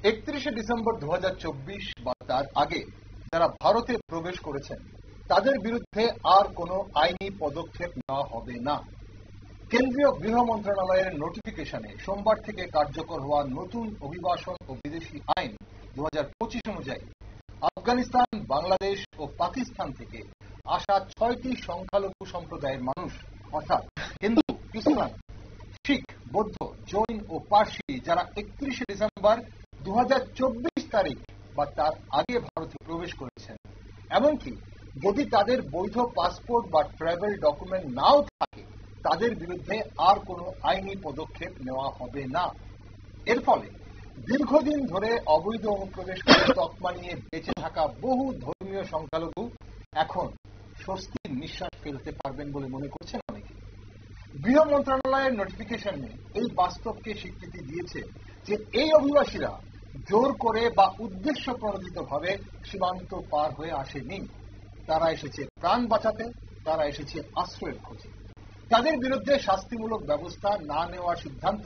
31 December 2024 বা তার আগে যারা ভারতে প্রবেশ করেছেন তাদের বিরুদ্ধে আর কোনো আইনি পদক্ষেপ নেওয়া হবে না। কেন্দ্রীয় গৃহ মন্ত্রণালয়ের নোটিফিকেশনে সোমবার থেকে কার্যকর হওয়া নতুন অভিবাসন ও বিদেশি আইন 2025 অনুযায়ী আফগানিস্তান, বাংলাদেশ ও পাকিস্তান থেকে আসা 6টি সংখ্যালঘু সম্প্রদায়ের মানুষ অর্থাৎ হিন্দু, খ্রিস্টান, শিখ, বৌদ্ধ, জৈন ও পার্সি যারা 31 ডিসেম্বর 2024 তারিখ বা তার আগে ভারতে প্রবেশ করেছেন, এমনকি যদি তাদের বৈধ পাসপোর্ট বা ট্রাভেল ডকুমেন্ট নাও থাকে, তাদের বিরুদ্ধে আর কোনো আইনি পদক্ষেপ নেওয়া হবে না। এর ফলে দীর্ঘদিন ধরে অবৈধ অনুপ্রবেশ করে তকমা নিয়ে বেঁচে থাকা বহু ধর্মীয় সংখ্যালঘু এখন স্বস্তির নিঃশ্বাস ফেলতে পারবেন বলে মনে করছেন অনেকে। গৃহ মন্ত্রণালয়ের নোটিফিকেশনে এই বাস্তবকে স্বীকৃতি দিয়েছে যে এই অভিবাসীরা জোর করে বা উদ্দেশ্য প্রণোদিতভাবে সীমান্ত পার হয়ে আসেনি। তারা এসেছে প্রাণ বাঁচাতে, তারা এসেছে আশ্রয়ের খোঁজে। তাদের বিরুদ্ধে শাস্তিমূলক ব্যবস্থা না নেওয়ার সিদ্ধান্ত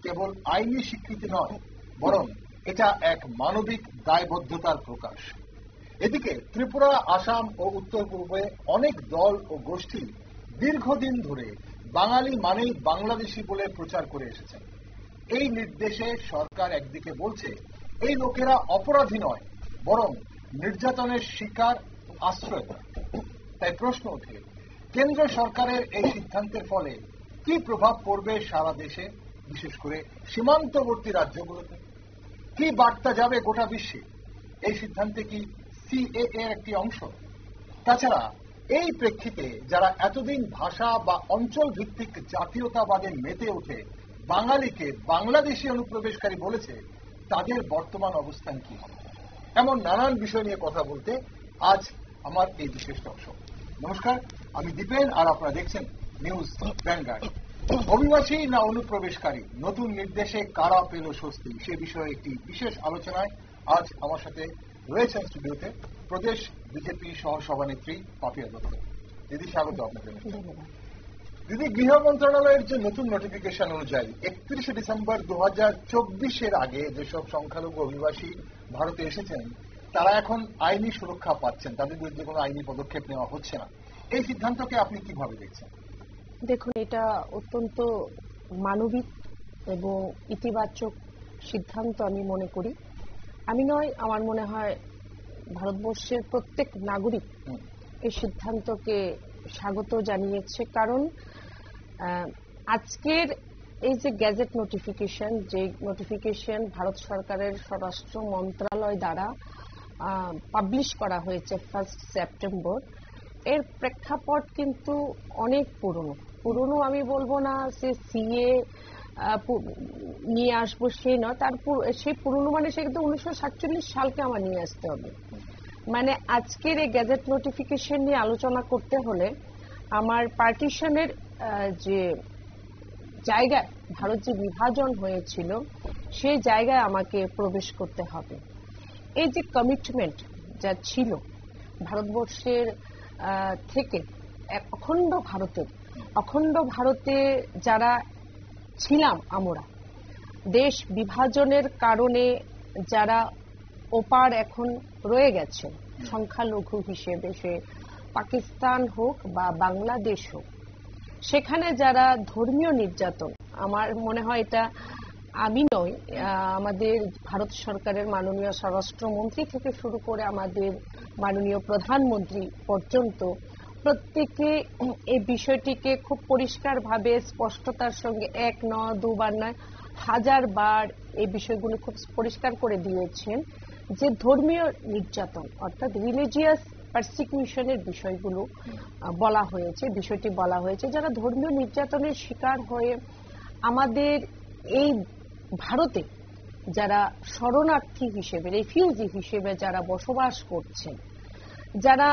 কেবল আইনি স্বীকৃতি নয়, বরং এটা এক মানবিক দায়বদ্ধতার প্রকাশ। এদিকে ত্রিপুরা, আসাম ও উত্তর পূর্বে অনেক দল ও গোষ্ঠী দীর্ঘদিন ধরে বাঙালি মানেই বাংলাদেশি বলে প্রচার করে এসেছেন। এই নির্দেশে সরকার একদিকে বলছে এই লোকেরা অপরাধী নয়, বরং নির্যাতনের শিকার, আশ্রয়। তাই প্রশ্ন ওঠে, কেন্দ্র সরকারের এই সিদ্ধান্তের ফলে কি প্রভাব পড়বে সারা দেশে, বিশেষ করে সীমান্তবর্তী রাজ্যগুলোতে? কি বার্তা যাবে গোটা বিশ্বে? এই সিদ্ধান্তে কি সিএএ এর একটি অংশ? তাছাড়া এই প্রেক্ষিতে যারা এতদিন ভাষা বা অঞ্চল ভিত্তিক জাতীয়তাবাদে মেতে উঠে বাঙালিকে বাংলাদেশি অনুপ্রবেশকারী বলেছে, তাদের বর্তমান অবস্থান কি হবে? এমন নানান বিষয় নিয়ে কথা বলতে আজ আমার এই বিশেষ দর্শক। নমস্কার, আমি দীপেন আর আপনারা দেখছেন নিউজ ভ্যানগার্ড। অভিবাসী না অনুপ্রবেশকারী, নতুন নির্দেশে কারা পেল স্বস্তি, সে বিষয়ে একটি বিশেষ আলোচনায় আজ আমার সাথে রয়েছেন স্টুডিওতে প্রদেশ বিজেপি সহসভানেত্রী পাপিয়া দত্ত। দিদি, স্বাগত আপনাদের। দিদি, গৃহ মন্ত্রণালয়ের যে নতুন নোটিফিকেশন অনুযায়ী 31 ডিসেম্বর 2024 আগে যেসব সংখ্যালঘু অভিবাসী ভারতে এসেছেন তারা এখন আইনি সুরক্ষা পাচ্ছেন, তাদের বিরুদ্ধে কোনো আইনি পদক্ষেপ নেওয়া হচ্ছে না। এই সিদ্ধান্তকে আপনি কিভাবে দেখছেন? দেখুন, এটা অত্যন্ত মানবিক এবং ইতিবাচক সিদ্ধান্ত আমি মনে করি। আমি নয়, আমার মনে হয় ভারতবর্ষের প্রত্যেক নাগরিক এই সিদ্ধান্তকে স্বাগত জানিয়েছে। কারণ আজকের এই যে গ্যাজেট নোটিফিকেশন, যে নোটিফিকেশন ভারত সরকারের স্বরাষ্ট্র মন্ত্রণালয় দ্বারা পাবলিশ করা হয়েছে 1 সেপ্টেম্বর, এর প্রেক্ষাপট কিন্তু অনেক পুরনো। আমি বলবো না সে সিএ নিয়ে আসবো সেই নয়, সেই পুরনো মানে সে কিন্তু 1947 সালকে আমার নিয়ে আসতে হবে। মানে আজকের এই গ্যাজেট নোটিফিকেশন নিয়ে আলোচনা করতে হলে আমার পার্টিশনের যে জায়গায় ভারত যে বিভাজন হয়েছিল সেই জায়গায় আমাকে প্রবেশ করতে হবে। এই যে কমিটমেন্ট যা ছিল ভারতবর্ষের থেকে অখণ্ড ভারতে যারা ছিলাম আমরা, দেশ বিভাজনের কারণে যারা ওপার এখন রয়ে গেছে সংখ্যালঘু হিসেবে, সে পাকিস্তান হোক বা বাংলাদেশ হোক, সেখানে যারা ধর্মীয় নির্যাতন, আমার মনে হয় এটা আমি নয়, আমাদের ভারত সরকারের মাননীয় স্বরাষ্ট্রমন্ত্রী থেকে শুরু করে আমাদের মাননীয় প্রধানমন্ত্রী পর্যন্ত প্রত্যেকে এই বিষয়টিকে খুব পরিষ্কারভাবে স্পষ্টতার সঙ্গে এক নয়, দুবার নয়, 1000 বার এই বিষয়গুলো খুব পরিষ্কার করে দিয়েছেন যে ধর্মীয় নির্যাতন অর্থাৎ রিলিজিয়াস পারসিকিউশনের বিষয়গুলো বিষয়টি বলা হয়েছে। যারা ধর্মীয় নির্যাতনের শিকার হয়ে আমাদের এই ভারতে যারা শরণার্থী হিসেবে, রেফিউজি হিসেবে যারা বসবাস করছেন, যারা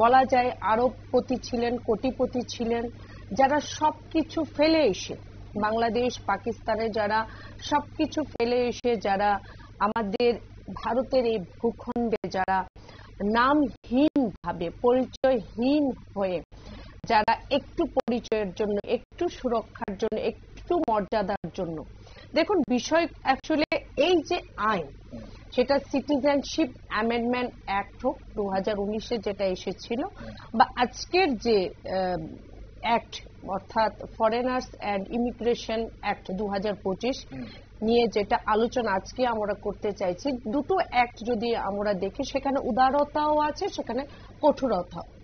বলা যায় আরবপতি ছিলেন, কোটিপতি ছিলেন, যারা সবকিছু ফেলে এসে বাংলাদেশ, পাকিস্তানে যারা সবকিছু ফেলে এসে যারা আমাদের ভারতের এই ভূখণ্ডে যারা নামহীন ভাবে, পরিচয়হীন হয়ে যারা একটু পরিচয়ের জন্য, একটু সুরক্ষার জন্য, একটু মর্যাদার জন্য দেখুন বিষয় অ্যাকচুয়ালি এই যে আইন, সেটা সিটিজেনশিপ অ্যামেন্ডমেন্ট অ্যাক্ট হোক 2019-এ যেটা এসেছিল, বা আজকের যে অ্যাক্ট অর্থাৎ ফরেনার্স অ্যান্ড ইমিগ্রেশন অ্যাক্ট 2025 নিয়ে যেটা আলোচনা আজকে আমরা করতে চাইছি, দুটো অ্যাক্ট যদি আমরা দেখি সেখানে উদারতাও আছে, সেখানে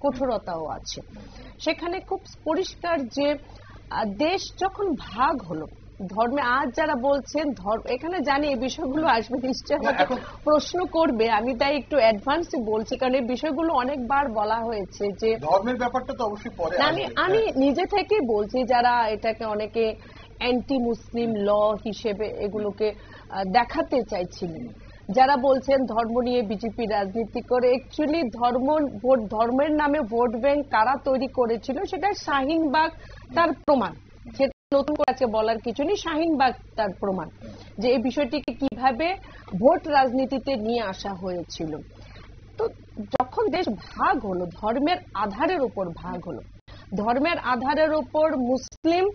কঠোরতাও আছে। সেখানে খুব পরিষ্কার যে দেশ যখন ভাগ হলো ধর্মে, আজ যারা বলছেন এখানে জানি এই বিষয়গুলো আসবে নিশ্চয়ই প্রশ্ন করবে, আমি তাই একটু অ্যাডভান্সে বলছি, কারণ এই বিষয়গুলো অনেকবার বলা হয়েছে যে ধর্মের ব্যাপারটা তো অবশ্যই পরে আমি নিজে থেকেই বলছি, যারা এটাকে অনেকে অ্যান্টি মুসলিম ল হিসেবে এগুলোকে দেখাতে চাইছিলেন, যারা বলছেন ধর্ম নিয়ে বিজেপি রাজনীতি করে, অ্যাকচুয়ালি ধর্মের নামে ভোট ব্যাংক কারা তৈরি করেছিল সেটা শাহিনবাগ তার প্রমাণ, সেটা নতুন করে আজকে বলার কিছু নেই, শাহিনবাগ তার প্রমাণ যে এই বিষয়টিকে কিভাবে ভোট রাজনীতিতে নিয়ে আসা হয়েছিল। তো যখন দেশ ভাগ হলো, ধর্মের আধারের উপর ভাগ হলো, ধর্মের আধারের উপর মুসলিম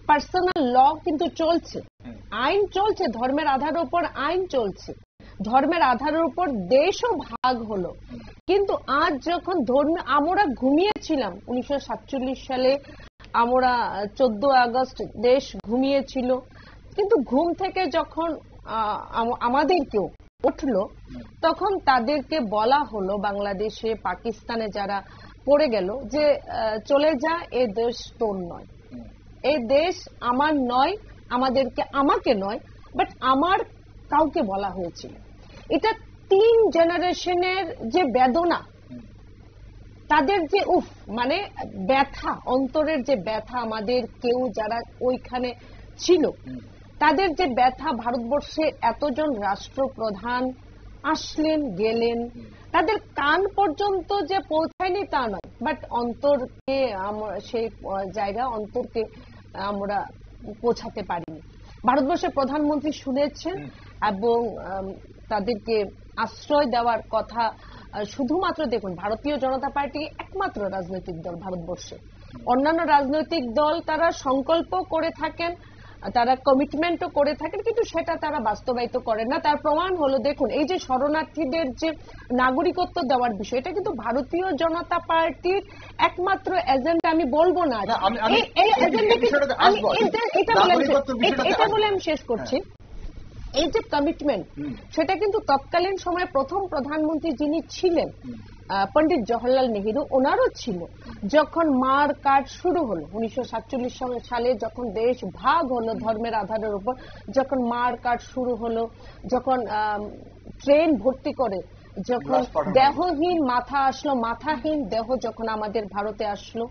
পার্সোনাল ল কিন্তু চলছে, আইন চলছে, ধর্মের আধারের উপর আইন চলছে, ধর্মের আধারের উপর দেশও ভাগ হলো। কিন্তু আজ যখন আমরা ঘুমিয়েছিলাম 1947 সালে, আমরা 14 আগস্ট দেশ ঘুমিয়েছিল, কিন্তু ঘুম থেকে যখন আমাদেরকেও উঠলো, তখন তাদেরকে বলা হলো বাংলাদেশে পাকিস্তানে যারা পড়ে গেল যে চলে যা, এ দেশ তোর নয়, এই দেশ আমার নয়, আমাকে নয়, বাট আমার কাউকে বলা হয়েছিল। এটা 3 জেনারেশনের যে বেদনা, তাদের যে মানে ব্যথা, অন্তরের যে ব্যথা, আমাদের কেউ যারা ওইখানে ছিল তাদের যে ব্যথা, ভারতবর্ষে এতজন রাষ্ট্রপ্রধান আসলেন গেলেন, তাদের কান পর্যন্ত যে পৌঁছায়নি তা নয়, বাট অন্তরকে সেই জায়গা অন্তরকে আমরা পৌঁছাতে পারিনি। ভারতবর্ষের প্রধানমন্ত্রী শুনেছেন এবং তাদেরকে আশ্রয় দেওয়ার কথা। শুধুমাত্র দেখুন, ভারতীয় জনতা পার্টি একমাত্র রাজনৈতিক দল ভারতবর্ষে, অন্যান্য রাজনৈতিক দল তারা সংকল্প করে থাকেন, তারা কমিটমেন্টও করে থাকেন, কিন্তু সেটা তারা বাস্তবায়িত করেন না। তার প্রমাণ হলো দেখুন, এই যে শরণার্থীদের যে নাগরিকত্ব দেওয়ার বিষয়, এটা কিন্তু ভারতীয় জনতা পার্টির একমাত্র এজেন্ডা। আমি বলবো না এই এজেন্ডাকে, এটা বলে আমি শেষ করছি। এই যে কমিটমেন্ট, সেটা কিন্তু তৎকালীন সময়ে প্রথম প্রধানমন্ত্রী যিনি ছিলেন পণ্ডিত জওহরলাল নেহেরু, ওনারও ছিল। যখন মার কাট শুরু হলো 1947 সালে, যখন দেশ ভাগ হলো ধর্মের আধারের উপর, যখন মার কাট শুরু হলো, যখন ট্রেন ভর্তি করে, যখন দেহহীন মাথা আসলো, মাথাহীন দেহ যখন আমাদের ভারতে আসলো,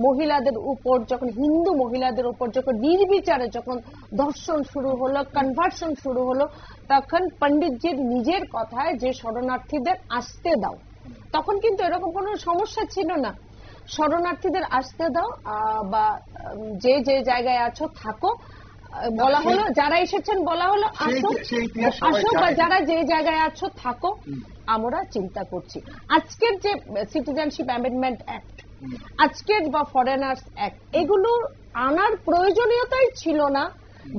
মহিলাদের উপর যখন, হিন্দু মহিলাদের উপর যখন নির্বিচারে যখন ধর্ষণ শুরু হলো, কনভার্সন শুরু হলো, তখন পণ্ডিতজির নিজের কথায় যে শরণার্থীদের আসতে দাও, তখন কিন্তু এরকম কোনো সমস্যা ছিল না। শরণার্থীদের আসতে দাও, বা যে যে জায়গায় আছো থাকো, বলা হলো যারা এসেছেন বলা হলো আসো, বা যারা যে জায়গায় আছো থাকো, আমরা চিন্তা করছি। আজকের যে সিটিজেনশিপ অ্যামেন্ডমেন্ট অ্যাক্ট, আজকের বা ফরেনার্স অ্যাক্ট, এগুলো আনার প্রয়োজনীয়তাই ছিল না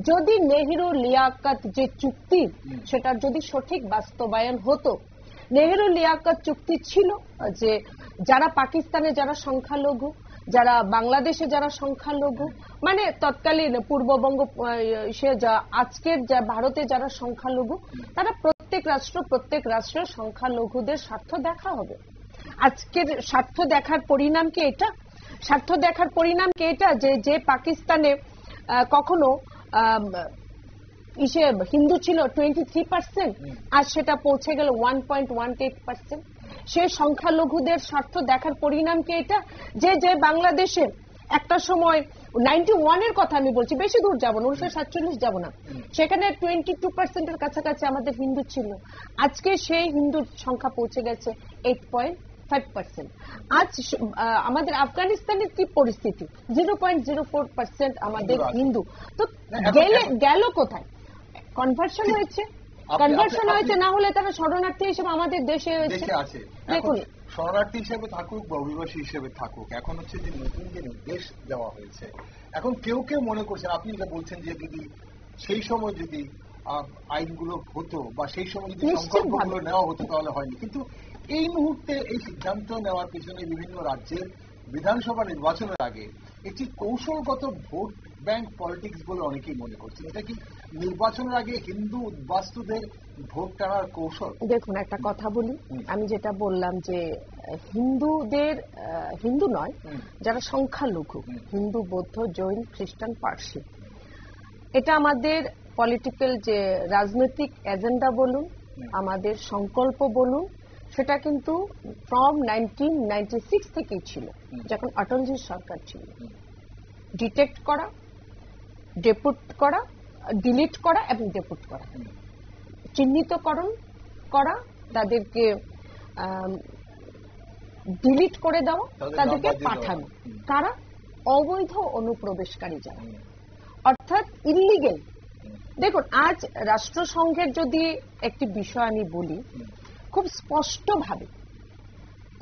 যদি নেহেরু লিয়াকত যে চুক্তি, সেটার যদি সঠিক বাস্তবায়ন হতো। নেহেরু লিয়াকত চুক্তি ছিল যে যারা পাকিস্তানে যারা সংখ্যালঘু, যারা বাংলাদেশে যারা সংখ্যালঘু, মানে তৎকালীন পূর্ববঙ্গ, আজকের ভারতে যারা সংখ্যালঘু, তারা প্রত্যেক রাষ্ট্রের সংখ্যালঘুদের স্বার্থ দেখা হবে। আজকের স্বার্থ দেখার পরিণাম কি এটা? স্বার্থ দেখার পরিণাম কি এটা যে পাকিস্তানে কখনো হিন্দু ছিল 23%, আর সেটা পৌঁছে গেল 1.18%। সে সংখ্যালঘুদের স্বার্থ দেখার পরিণাম কি এটা? যে বাংলাদেশে একটা সময় 91-এর কথা আমি বলছি, বেশি দূর যাব না, 1947 যাব না, সেখানে 22%-এর কাছাকাছি আমাদের হিন্দু ছিল। আজকে সেই হিন্দুর সংখ্যা পৌঁছে গেছে 8.5%। আজ আমাদের আফগানিস্তানের কি পরিস্থিতি? 0.04% আমাদের হিন্দু। তো গেল কোথায়? কনভার্সন হয়েছে, না হলে তারা শরণার্থী হিসেবে আমাদের দেশে আছে। দেখুন, শরণার্থী হিসেবে থাকুক বা অভিবাসী হিসেবে থাকুক, এখন হচ্ছে যে নতুন যে নির্দেশ দেওয়া হয়েছে, এখন কেউ কেউ মনে করছেন, আপনি যেটা বলছেন যে যদি সেই সময় যদি আইনগুলো হতো বা সেই সময় যদি সংকল্পগুলো নেওয়া হতো তাহলে হয়নি। কিন্তু এই মুহূর্তে এই সিদ্ধান্ত নেওয়ার পিছনে বিভিন্ন রাজ্যের বিধানসভা নির্বাচনের আগে একটি কৌশলগত ভোট ব্যাংক পলিটিক্স বলে অনেকেই মনে করছেন। এটা কি নির্বাচনের আগে হিন্দু উদ্বাস্তুদের ভোট টানার কৌশল? দেখুন, একটা কথা বলি, আমি যেটা বললাম যে হিন্দুদের, হিন্দু নয়, যারা সংখ্যালঘু, হিন্দু, বৌদ্ধ, জৈন, খ্রিস্টান, পার্সি, এটা আমাদের পলিটিক্যাল যে রাজনৈতিক এজেন্ডা বলুন, আমাদের সংকল্প বলুন, সেটা কিন্তু ফ্রম 1996 থেকেই ছিল, যখন অটলজির সরকার ছিল। ডিটেক্ট করা, ডেপুট করা, ডিলিট করা এবং ডেপুট করা, চিহ্নিতকরণ করা, তাদেরকে ডিলিট করে দেওয়া, তাদেরকে পাঠানো, কারা? অবৈধ অনুপ্রবেশকারী যারা, অর্থাৎ ইল্লিগেল। দেখুন, আজ রাষ্ট্রসংঘের যদি একটি বিষয় আমি বলি, খুব স্পষ্টভাবে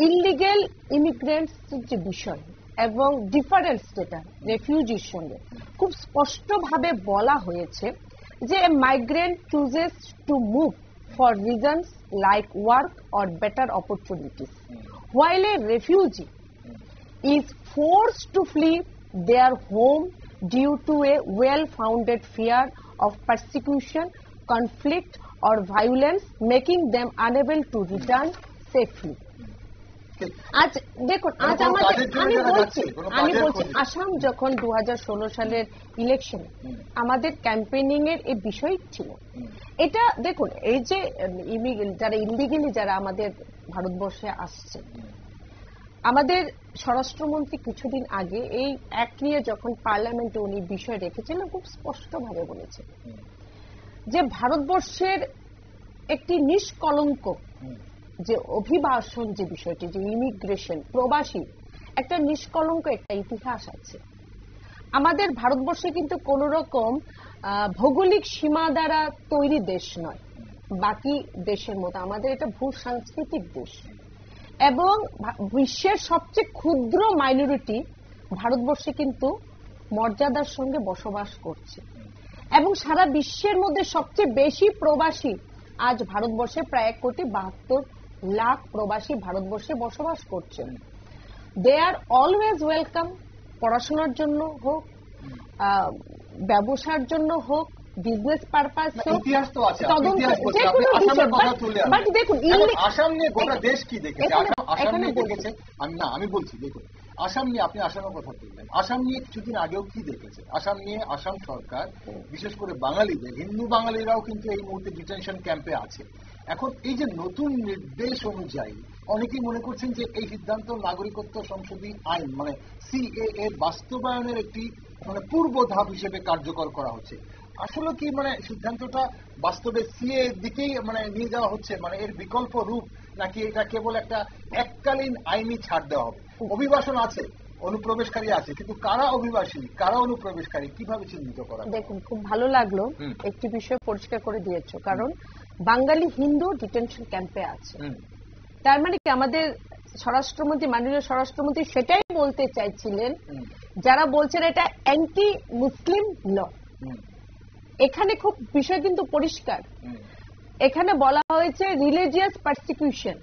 ইল্লিগেল ইমিগ্রেন্টস যে বিষয় এবং ডিফারেন্স যেটা রেফিউজির সঙ্গে খুব স্পষ্টভাবে বলা হয়েছে যে migrant chooses to move for reasons like work or better opportunities, while a refugee is forced to flee their home due to a well-founded fear of persecution, conflict or violence, making them unable to return safely. আজ দেখুন, আজ আমাদের, আমি বলছি আসাম যখন 2016 সালের ইলেকশনে আমাদের ক্যাম্পেইনিং এর এই বিষয় ছিল। এটা দেখুন, এই যে যারা ইলিগেলি যারা আমাদের ভারতবর্ষে আসছে, আমাদের স্বরাষ্ট্রমন্ত্রী কিছুদিন আগে এই অ্যাক্ট নিয়ে যখন পার্লামেন্টে উনি বিষয় রেখেছিলেন, খুব স্পষ্টভাবে বলেছেন যে ভারতবর্ষের একটি নিষ্কলঙ্ক যে অভিবাসন যে বিষয়টি, যে ইমিগ্রেশন, প্রবাসী, একটা নিষ্কলঙ্ক একটা ইতিহাস আছে। আমাদের ভারতবর্ষে কিন্তু কোন রকম ভৌগোলিক সীমা দ্বারা তৈরি দেশ নয়, বাকি দেশের মতো আমাদের এটা ভূসাংস্কৃতিক দেশ, এবং বিশ্বের সবচেয়ে ক্ষুদ্র মাইনরিটি ভারতবর্ষে কিন্তু মর্যাদার সঙ্গে বসবাস করছে, এবং সারা বিশ্বের মধ্যে সবচেয়ে বেশি প্রবাসী আজ ভারতবর্ষে, প্রায় 1,72,00,000 প্রবাসী ভারতবর্ষে বসবাস করছেন। দে আর অলওয়েজ ওয়েলকাম, পড়াশোনার জন্য হোক, ব্যবসার জন্য হোক, বিজনেস পারপাস হোক, দেখুন আসাম নিয়ে গোটা দেশ কি দেখেছে, আসাম নিয়ে দেখেছে। আমি বলছি, দেখুন আসাম নিয়ে, আপনি আসামের কথা বললেন, আসাম নিয়ে কিছুদিন আগেও কি দেখেছে? আসাম নিয়ে আসাম সরকার বিশেষ করে বাঙালিদের, হিন্দু বাঙালিরাও কিন্তু এই মুহূর্তে ডিটেনশন ক্যাম্পে আছে। এখন এই যে নতুন নির্দেশ অনুযায়ী অনেকেই মনে করছেন যে এই সিদ্ধান্ত নাগরিকত্ব সংশোধনী আইন মানে সিএএ বাস্তবায়নের একটি মানে পূর্ব ধাপ হিসেবে কার্যকর করা হচ্ছে। আসলে কি মানে সিদ্ধান্তটা বাস্তবে সিএ দিকেই মানে নিয়ে যাওয়া হচ্ছে, মানে এর বিকল্প রূপ, নাকি এটা কেবল একটা এককালীন আইনি ছাড় দেওয়া হবে? অভিবাসন আছে, অনুপ্রবেশকারী আছে, কিন্তু কারা অভিবাসী কারা অনুপ্রবেশকারী কিভাবে চিহ্নিত করা? দেখুন, খুব ভালো লাগলো একটি বিষয় পরিষ্কার করে দিয়েছো, কারণ বাঙালি হিন্দু ডিটেনশন ক্যাম্পে আছে, তার মানে কি আমাদের স্বরাষ্ট্রমন্ত্রী, মাননীয় স্বরাষ্ট্রমন্ত্রী সেটাই বলতে চাইছিলেন যারা বলছেন এটা অ্যান্টি মুসলিম ল। এখানে খুব বিষয় কিন্তু পরিষ্কার, এখানে বলা হয়েছে রিলিজিয়াস পারসিকিউশন।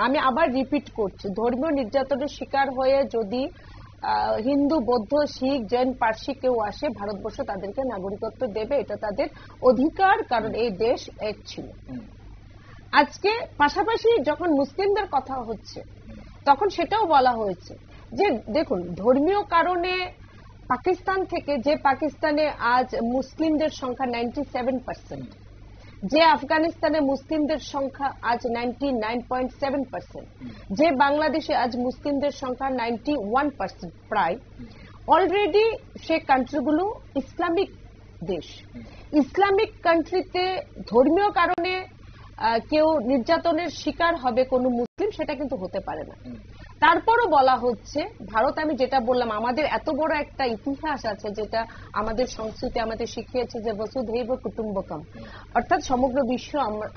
আমি আবার রিপিট করছি, ধর্মীয় নির্যাতনের শিকার হয়ে যদি হিন্দু, বৌদ্ধ, শিখ, জৈন, পার্সি কেউ আসে ভারতবর্ষ, তাদেরকে নাগরিকত্ব দেবে, এটা তাদের অধিকার, কারণ এই দেশ এক ছিল। আজকে পাশাপাশি যখন মুসলিমদের কথা হচ্ছে তখন সেটাও বলা হয়েছে যে দেখুন, ধর্মীয় কারণে পাকিস্তান থেকে, যে পাকিস্তানে আজ মুসলিমদের সংখ্যা 97%, যে আফগানিস্তানে মুসলিমদের সংখ্যা আজ 99.7%, যে বাংলাদেশে আজ মুসলিমদের সংখ্যা 91% প্রায়, অলরেডি সে কান্ট্রিগুলো ইসলামিক দেশ। ইসলামিক কান্ট্রিতে ধর্মীয় কারণে কেউ নির্যাতনের শিকার হবে কোনো মুসলিম, সেটা কিন্তু হতে পারে না। তারপরও বলা হচ্ছে ভারত, আমি যেটা বললাম, আমাদের এত বড় একটা ইতিহাস আছে যেটা আমাদের সংস্কৃতি আমাদের শিখিয়েছে যে বসুধৈব কুটুম্বকম, অর্থাৎ সমগ্র বিশ্ব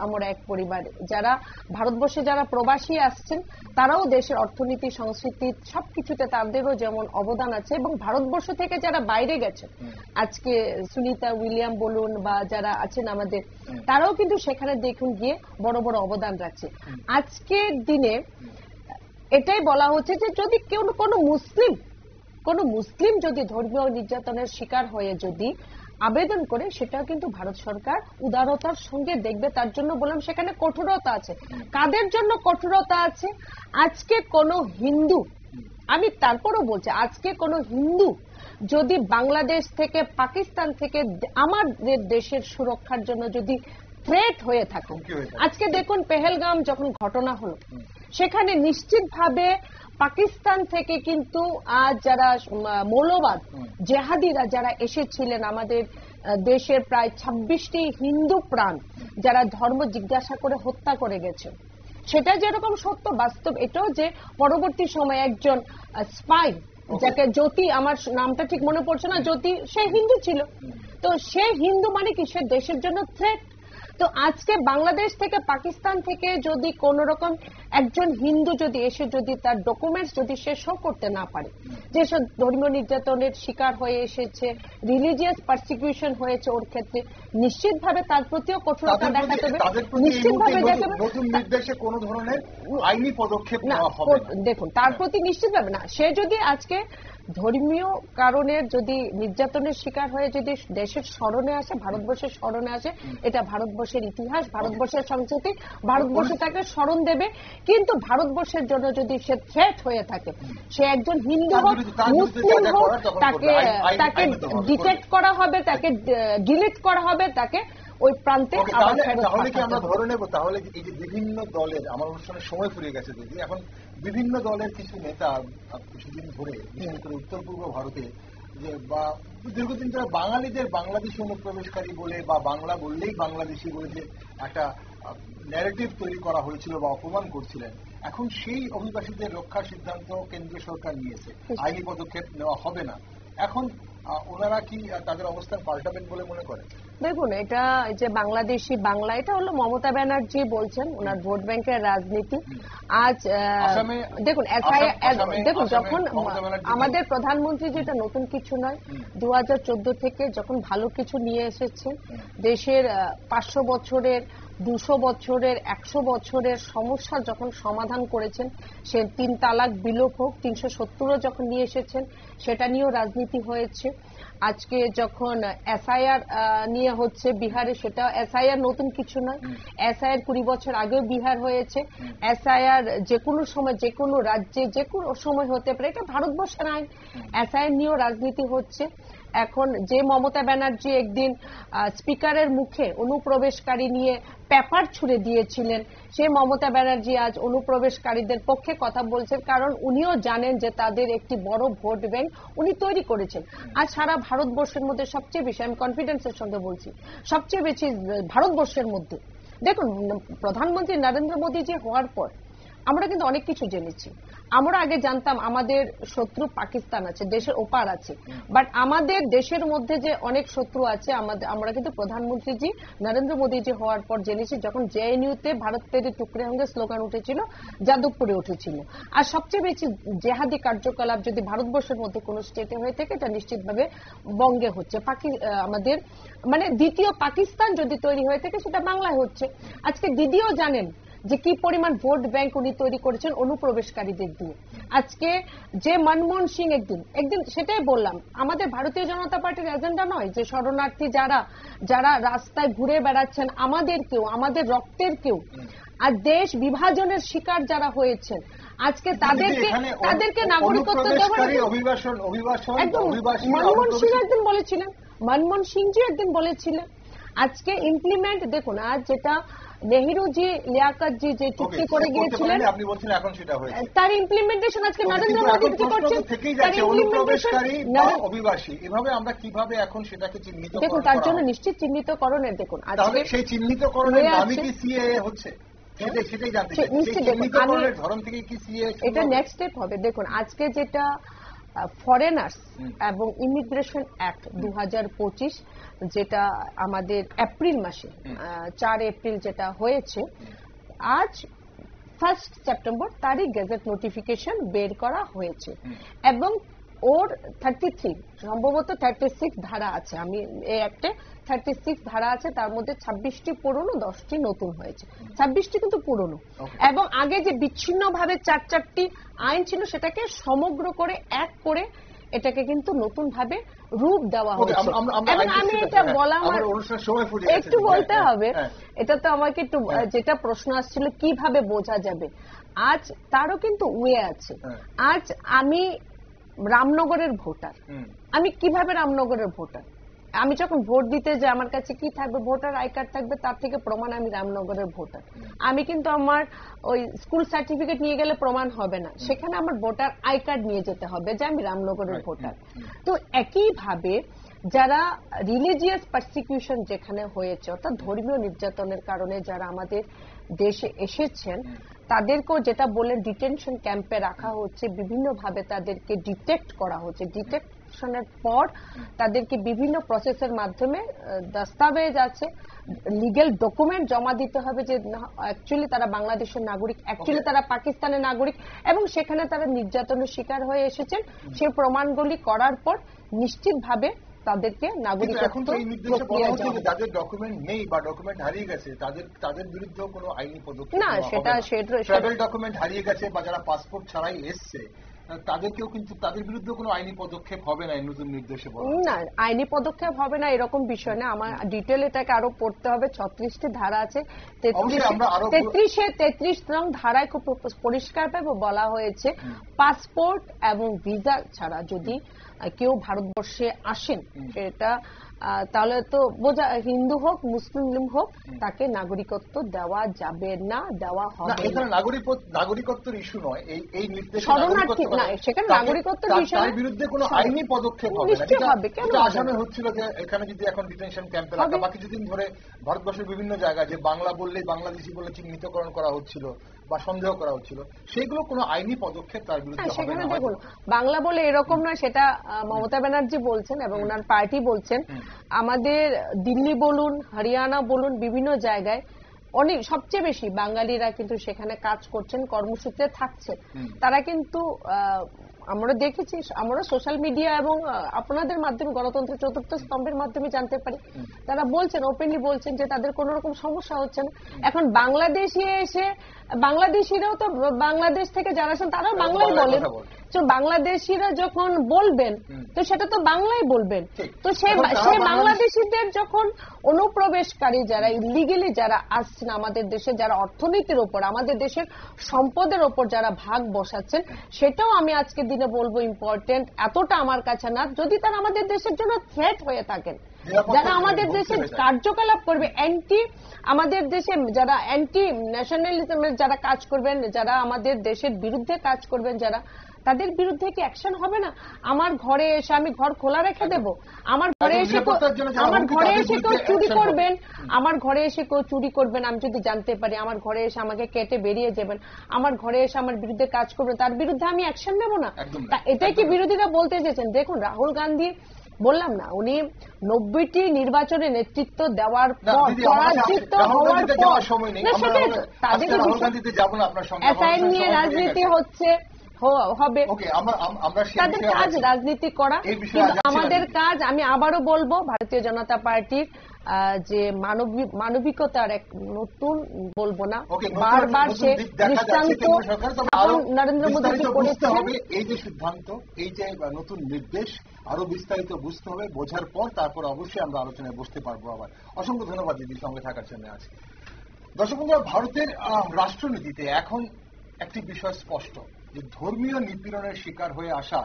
আমরা এক পরিবার। যারা ভারতবর্ষে যারা প্রবাসী আসছেন তারাও দেশের অর্থনীতি, সংস্কৃতি সবকিছুতে তাদেরও যেমন অবদান আছে, এবং ভারতবর্ষ থেকে যারা বাইরে গেছেন, আজকে সুনিতা উইলিয়াম বলুন বা যারা আছেন আমাদের, তারাও কিন্তু সেখানে দেখুন গিয়ে বড় বড় অবদান রাখছে। আজকের দিনে এটাই বলা হচ্ছে যে যদি কেউ কোনো মুসলিম যদি ধর্মীয় নির্যাতনের শিকার হয়ে যদি আবেদন করে, সেটাও কিন্তু ভারত সরকার উদারতার সঙ্গে দেখবে। তার জন্য বললাম সেখানে কঠোরতা আছে। কাদের জন্য কঠোরতা আছে? আজকে কোনো হিন্দু, আমি তারপরও বলছি, আজকে কোনো হিন্দু যদি বাংলাদেশ থেকে, পাকিস্তান থেকে আমাদের দেশের সুরক্ষার জন্য যদি থ্রেট হয়ে থাকে, আজকে দেখুন পেহেলগাম যখন ঘটনা হলো, সেখানে নিশ্চিতভাবে পাকিস্তান থেকে কিন্তু আজ যারা মৌলবাদ জেহাদিরা যারা এসেছিলেন আমাদের দেশের প্রায় 26টি হিন্দু প্রাণ যারা ধর্ম জিজ্ঞাসা করে হত্যা করে গেছে, সেটা যেরকম সত্য, বাস্তব এটাও যে পরবর্তী সময়ে একজন স্পাই, যাকে জ্যোতি, আমার নামটা ঠিক মনে পড়ছে না, জ্যোতি, সে হিন্দু ছিল। তো সে হিন্দু মানে কি? সে দেশের জন্য থ্রেট। তো আজকে বাংলাদেশ থেকে, পাকিস্তান থেকে যদি কোন রকম একজন হিন্দু যদি এসে যদি তার ডকুমেন্টস যদি সে শো করতে না পারে, যেসব ধর্মীয় নির্যাতনের শিকার হয়ে এসেছে, রিলিজিয়াস পারসিকিউশন হয়েছে ওর ক্ষেত্রে, নিশ্চিতভাবে তার প্রতিও কঠোরতা দেখাতে হবে, নিশ্চিতভাবে দেখাবে। নতুন নির্দেশে কোনো ধরনের আইনি পদক্ষেপ নেওয়া হবে না। দেখুন, তার প্রতি নিশ্চিতভাবে না। সে যদি আজকে ধর্মীয় কারণের যদি নির্যাতনের শিকার হয়ে যদি দেশের স্মরণে আসে, ভারতবর্ষের স্মরণে আসে, এটা ভারতবর্ষের ইতিহাস, ভারতবর্ষের সংস্কৃতি, ভারতবর্ষ তাকে স্মরণ দেবে। কিন্তু ভারতবর্ষের জন্য যদি সে থ্রেট হয়ে থাকে, সে একজন হিন্দু হোক, মুসলিম হোক, তাকে ডিটেক্ট করা হবে, তাকে ডিলিট করা হবে, তাকে ওই প্রান্তে আবার ফেরত। তাহলে কি আমরা ধরে নেব তাহলে এই যে বিভিন্ন দলের, আমার অনুষ্ঠানের সময় ফুরিয়ে গেছে দিদি, এখন বিভিন্ন দলের কিছু নেতা কিছুদিন ধরে, বিশেষ করে উত্তর পূর্ব ভারতে, যে বা দীর্ঘদিন ধরে বাঙালিদের বাংলাদেশি অনুপ্রবেশকারী বলে বা বাংলা বললেই বাংলাদেশি বলে যে একটা ন্যারেটিভ তৈরি করা হয়েছিল বা অপমান করছিলেন, এখন সেই অভিবাসীদের রক্ষার সিদ্ধান্ত কেন্দ্রীয় সরকার নিয়েছে, আইনি পদক্ষেপ নেওয়া হবে না। এখন ওনারা কি তাদের অবস্থান পাল্টাবেন বলে মনে করেন? দেখুন, এটা যে বাংলাদেশি বাংলা, এটা হলো মমতা ব্যানার্জি বলছেন, ওনার ভোট ব্যাংকের রাজনীতি। আজ দেখুন, দেখুন যখন আমাদের প্রধানমন্ত্রী, যেটা নতুন কিছু নয়, 2014 থেকে যখন ভালো কিছু নিয়ে এসেছে, দেশের 500 বছরের, 200 বছরের, 100 বছরের সমস্যা যখন সমাধান করেছেন, সে 3 তালাক বিলোপ হোক, 370ও যখন নিয়ে এসেছেন, সেটা নিয়েও রাজনীতি হয়েছে। আজকে যখন এসআইআর নিয়ে হচ্ছে বিহারে, সেটা এসআইআর নতুন কিছু নয়, এসআইআর 20 বছর আগেও বিহার হয়েছে। এসআইআর যে কোনো সময়, যে কোনো রাজ্যে, যে কোনো সময় হতে পারে, এটা ভারতবর্ষের আইন। এসআইআর নিয়েও রাজনীতি হচ্ছে। এখন যে মমতা ব্যানার্জি একদিন স্পিকারের মুখে অনুপ্রবেশকারী নিয়ে পেপার ছুড়ে দিয়েছিলেন, সেই মমতা ব্যানার্জি আজ অনুপ্রবেশকারীদের পক্ষে কথা বলছেন, কারণ উনিও জানেন যে তাদের একটি বড় ভোট ব্যাংক উনি তৈরি করেছেন। আজ সারা ভারতবর্ষের মধ্যে সবচেয়ে বেশি, আমি কনফিডেন্সের সঙ্গে বলছি, সবচেয়ে বেশি ভারতবর্ষের মধ্যে, দেখুন প্রধানমন্ত্রী নরেন্দ্র মোদী যে হওয়ার পর আমরা কিন্তু অনেক কিছু জেনেছি। আমরা আগে জানতাম আমাদের শত্রু পাকিস্তান আছে, দেশের ওপার আছে, বাট আমাদের দেশের মধ্যে যে অনেক শত্রু আছে আমরা কিন্তু প্রধানমন্ত্রীজি নরেন্দ্র মোদীজি হওয়ার পর জেনেছি, যখন জেএনইউতে ভারত তেরে টুকরে হোঙ্গে স্লোগান উঠেছিল, যাদবপুরে উঠেছিল। আর সবচেয়ে বেশি জেহাদি কার্যকলাপ যদি ভারতবর্ষের মধ্যে কোন স্টেটে হয়ে থাকে, এটা নিশ্চিতভাবে বঙ্গে হচ্ছে। আমাদের মানে দ্বিতীয় পাকিস্তান যদি তৈরি হয়ে থাকে, সেটা বাংলায় হচ্ছে। আজকে দিদিও জানেন যে কি পরিমাণ ভোট ব্যাংক উনি তৈরি করেছেন অনুপ্রবেশকারীদের দিয়ে। আজকে যে মনমোহন সিং একদিন সেটাই বললাম, আমাদের ভারতীয় জনতা পার্টির এজেন্ডা নয় যে শরণার্থী যারা রাস্তায় ঘুরে বেড়াচ্ছেন, আমাদের রক্তের কেউ, আর দেশ বিভাজনের শিকার যারা হয়েছেন, আজকে তাদেরকে নাগরিকত্ব দেওয়া। একদম মনমোহন সিং একদিন বলেছিলেন, মনমোহন সিংজি একদিন বলেছিলেন। আজকে ইমপ্লিমেন্ট দেখুন, আজ যেটা নেহরুজি, লিয়াকতজি যে চুক্তি করে গিয়েছিলেন, তার ইমপ্লিমেন্টেশন আজকে নরেন্দ্র মোদী কি করছেন, তার ইমপ্লিমেন্টেশন অভিবাসী, এভাবে আমরা কিভাবে এখন সেটাকে চিহ্নিত করব? দেখুন, তার জন্য নিশ্চিত চিহ্নিতকরণের, দেখুন আজকে সেই চিহ্নিতকরণের নামই কি সিএএ হচ্ছে? সেটাই জানতে চাই, চিহ্নিতকরণের ধরন থেকে কি সিএ এটা নেক্সট স্টেপ হবে। দেখুন আজকে যেটা ফরেনার্স এবং ইমিগ্রেশন অ্যাক্ট 2025 যেটা আমাদের এপ্রিল মাসে 4 এপ্রিল যেটা হয়েছে, আজ 1 সেপ্টেম্বর তারই গেজেট নোটিফিকেশন বের করা হয়েছে এবং ওর 33 সম্ভবত 36 ধারা আছে, আমি এই অ্যাক্টে 36 ধারা আছে, তার মধ্যে 26টি পুরনো 10টি নতুন হয়েছে, 26টি কিন্তু পুরনো। এবং আগে যে বিচ্ছিন্নভাবে 4টি আইন ছিল সেটাকে সমগ্র করে এক করে এটাকে কিন্তু নতুন ভাবে রূপ দেওয়া হয়েছে। এবং আমি এটা বলা একটু বলতে হবে, এটা তো আমাকে একটু যেটা প্রশ্ন আসছিল কিভাবে বোঝা যাবে, আজ তারও কিন্তু ওয়ে আছে। আজ আমি রামনগরের ভোটার, আমি কিভাবে রামনগরের ভোটার, আমি যখন ভোট দিতে যাই আমার কাছে কি থাকবে, ভোটার আই কার্ড থাকবে, তার থেকে প্রমাণ আমি রামনগরের ভোটার। আমি কিন্তু আমার ওই স্কুল সার্টিফিকেট নিয়ে গেলে প্রমাণ হবে না, সেখানে আমার ভোটার আই কার্ড নিয়ে যেতে হবে যে আমি রামনগরের ভোটার। তো একইভাবে যারা রিলিজিয়াস পারসিকিউশন যেখানে হয়েছে, অর্থাৎ ধর্মীয় নির্যাতনের কারণে যারা আমাদের দেশে এসেছেন তাদেরকেও যেটা বলে ডিটেনশন ক্যাম্পে রাখা হচ্ছে, বিভিন্নভাবে তাদেরকে ডিটেক্ট করা হচ্ছে, ডিটেকশনের পর তাদেরকে বিভিন্ন প্রসেসের মাধ্যমে দস্তাবেজ আছে, লিগ্যাল ডকুমেন্ট জমা দিতে হবে যে অ্যাকচুয়ালি তারা বাংলাদেশের নাগরিক, অ্যাকচুয়ালি তারা পাকিস্তানের নাগরিক এবং সেখানে তারা নির্যাতনের শিকার হয়ে এসেছেন, সেই প্রমাণগুলি করার পর নিশ্চিতভাবে তাদেরকে নাগরিকত্ব যাদের ডকুমেন্ট নেই বা ডকুমেন্ট হারিয়ে গেছে তাদের বিরুদ্ধে কোনো আইনি পদক্ষেপ না, সেটা ট্রাভেল ডকুমেন্ট হারিয়ে গেছে বা যারা পাসপোর্ট ছাড়াই এসছে তাদেরকেও কিন্তু তাদের বিরুদ্ধে কোনো আইনি পদক্ষেপ হবে না, নতুন নির্দেশে না আইনি পদক্ষেপ হবে না এরকম বিষয় না। আমার ডিটেল এটাকে আরো পড়তে হবে, 36টি ধারা আছে, 33 নং ধারায় খুব পরিষ্কারভাবে বলা হয়েছে পাসপোর্ট এবং ভিসা ছাড়া যদি কেউ ভারতবর্ষে আসেন সেটা তাহলে তো বোঝা হিন্দু হোক মুসলিম হোক তাকে নাগরিকত্ব দেওয়া যাবে না, দেওয়া হবে না। নাগরিকত্বের ইস্যু নয়, এই নির্দেশ শরণার্থী না, সেখানে নাগরিকত্বের বিষয় তার বিরুদ্ধে কোনো আইনি পদক্ষেপ হবে না। আসামে হচ্ছিল যে এখানে যদি এখন ডিটেনশন ক্যাম্পে রাখা বা কিছুদিন ধরে ভারতবর্ষের বিভিন্ন জায়গায় যে বাংলা বললেই বাংলাদেশি বলে চিহ্নিতকরণ করা হচ্ছিল বা সন্দেহ করা হচ্ছিল, সেগুলো কোনো আইনি পদক্ষেপ তার বিরুদ্ধে হবে না। দেখুন বাংলা বলে এরকম নয়, সেটা মমতা ব্যানার্জি বলছেন এবং ওনার পার্টি বলছেন। আমাদের দিল্লি বলুন, হরিয়ানা বলুন, বিভিন্ন জায়গায় অনেক সবচেয়ে বেশি বাঙালিরা কিন্তু সেখানে কাজ করছেন, কর্মসূত্রে থাকছেন। তারা কিন্তু আমরা দেখেছি, আমরা সোশ্যাল মিডিয়া এবং আপনাদের মাধ্যমে গণতন্ত্রের চতুর্থ স্তম্ভের মাধ্যমে জানতে পারি, তারা বলছেন, ওপেনলি বলছেন যে তাদের কোন রকম সমস্যা হচ্ছে না। এখন বাংলাদেশে এসে বাংলাদেশিরাও তো বাংলাদেশ থেকে যারা আছেন তারাও বাংলাই বলেন, তো বাংলাদেশিরা যখন বলবেন তো সেটা তো বাংলাই বলবেন। তো সে বাংলাদেশিদের যখন অনুপ্রবেশকারী যারা ইলিগেলি যারা আসছেন আমাদের দেশে, যারা অর্থনীতির ওপর আমাদের দেশের সম্পদের ওপর যারা ভাগ বসাচ্ছেন, সেটাও আমি আজকে দিনে বলবো ইম্পর্টেন্ট, এতটা আমার কাছে না। যদি তারা আমাদের দেশের জন্য থ্রেট হয়ে থাকেন, যারা আমাদের দেশে কার্যকলাপ করবে, আমাদের দেশে যারা অ্যান্টি ন্যাশনালিজমের যারা কাজ করবেন, যারা আমাদের দেশের বিরুদ্ধে কাজ করবেন, যারা তাদের বিরুদ্ধে কি অ্যাকশন হবে না? আমার ঘরে এসে আমি ঘর খোলা রেখে দেব? আমার ঘরে এসে কেউ চুরি করবেন, আমার ঘরে এসে কেউ চুরি করবেন আমি যদি জানতে পারি, আমার ঘরে এসে আমাকে কেটে বেরিয়ে যাবেন, আমার ঘরে এসে আমার বিরুদ্ধে কাজ করবেন, তার বিরুদ্ধে আমি অ্যাকশন নেব না? এটাই কি বিরোধীরা বলতে চেয়েছেন? দেখুন রাহুল গান্ধী, বললাম না, উনি 90টি নির্বাচনে নেতৃত্ব দেওয়ার পর পরাজিত হওয়ার পর তাদের নিয়ে রাজনীতি হচ্ছে হবে, তাদের কাজ রাজনীতি করা। আমাদের কাজ, আমি আবারও বলবো, ভারতীয় জনতা পার্টির যে মানবিকতার এক নতুন, বলবো না বারবার সে দৃষ্টান্ত নরেন্দ্র মোদীজি করেছেন। এই যে সিদ্ধান্ত, এই যে নতুন নির্দেশ আরো বিস্তারিত বুঝতে হবে, বোঝার পর তারপর অবশ্যই আমরা আলোচনায় বসতে পারবো আবার। অসংখ্য ধন্যবাদ দিদির সঙ্গে থাকার জন্য আজ। দর্শক বন্ধুরা, ভারতের রাষ্ট্রনীতিতে এখন একটি বিষয় স্পষ্ট যে ধর্মীয় নিপীড়নের শিকার হয়ে আসা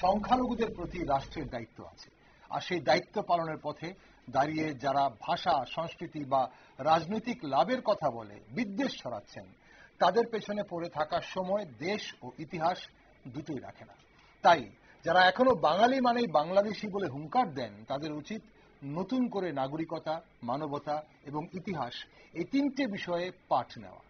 সংখ্যালঘুদের প্রতি রাষ্ট্রের দায়িত্ব আছে। আর সেই দায়িত্ব পালনের পথে দাঁড়িয়ে যারা ভাষা, সংস্কৃতি বা রাজনৈতিক লাভের কথা বলে বিদ্বেষ ছড়াচ্ছেন, তাদের পেছনে পড়ে থাকার সময় দেশ ও ইতিহাস দুটোই রাখে না। তাই যারা এখনো বাঙালি মানেই বাংলাদেশি বলে হুঙ্কার দেন, তাদের উচিত নতুন করে নাগরিকতা, মানবতা এবং ইতিহাস এই তিনটে বিষয়ে পাঠ নেওয়া।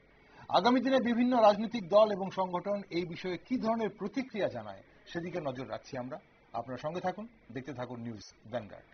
আগামী দিনে বিভিন্ন রাজনৈতিক দল এবং সংগঠন এই বিষয়ে কি ধরনের প্রতিক্রিয়া জানায় সেদিকে নজর রাখছি আমরা। আপনারা সঙ্গে থাকুন, দেখতে থাকুন নিউজ ভ্যানগার্ড।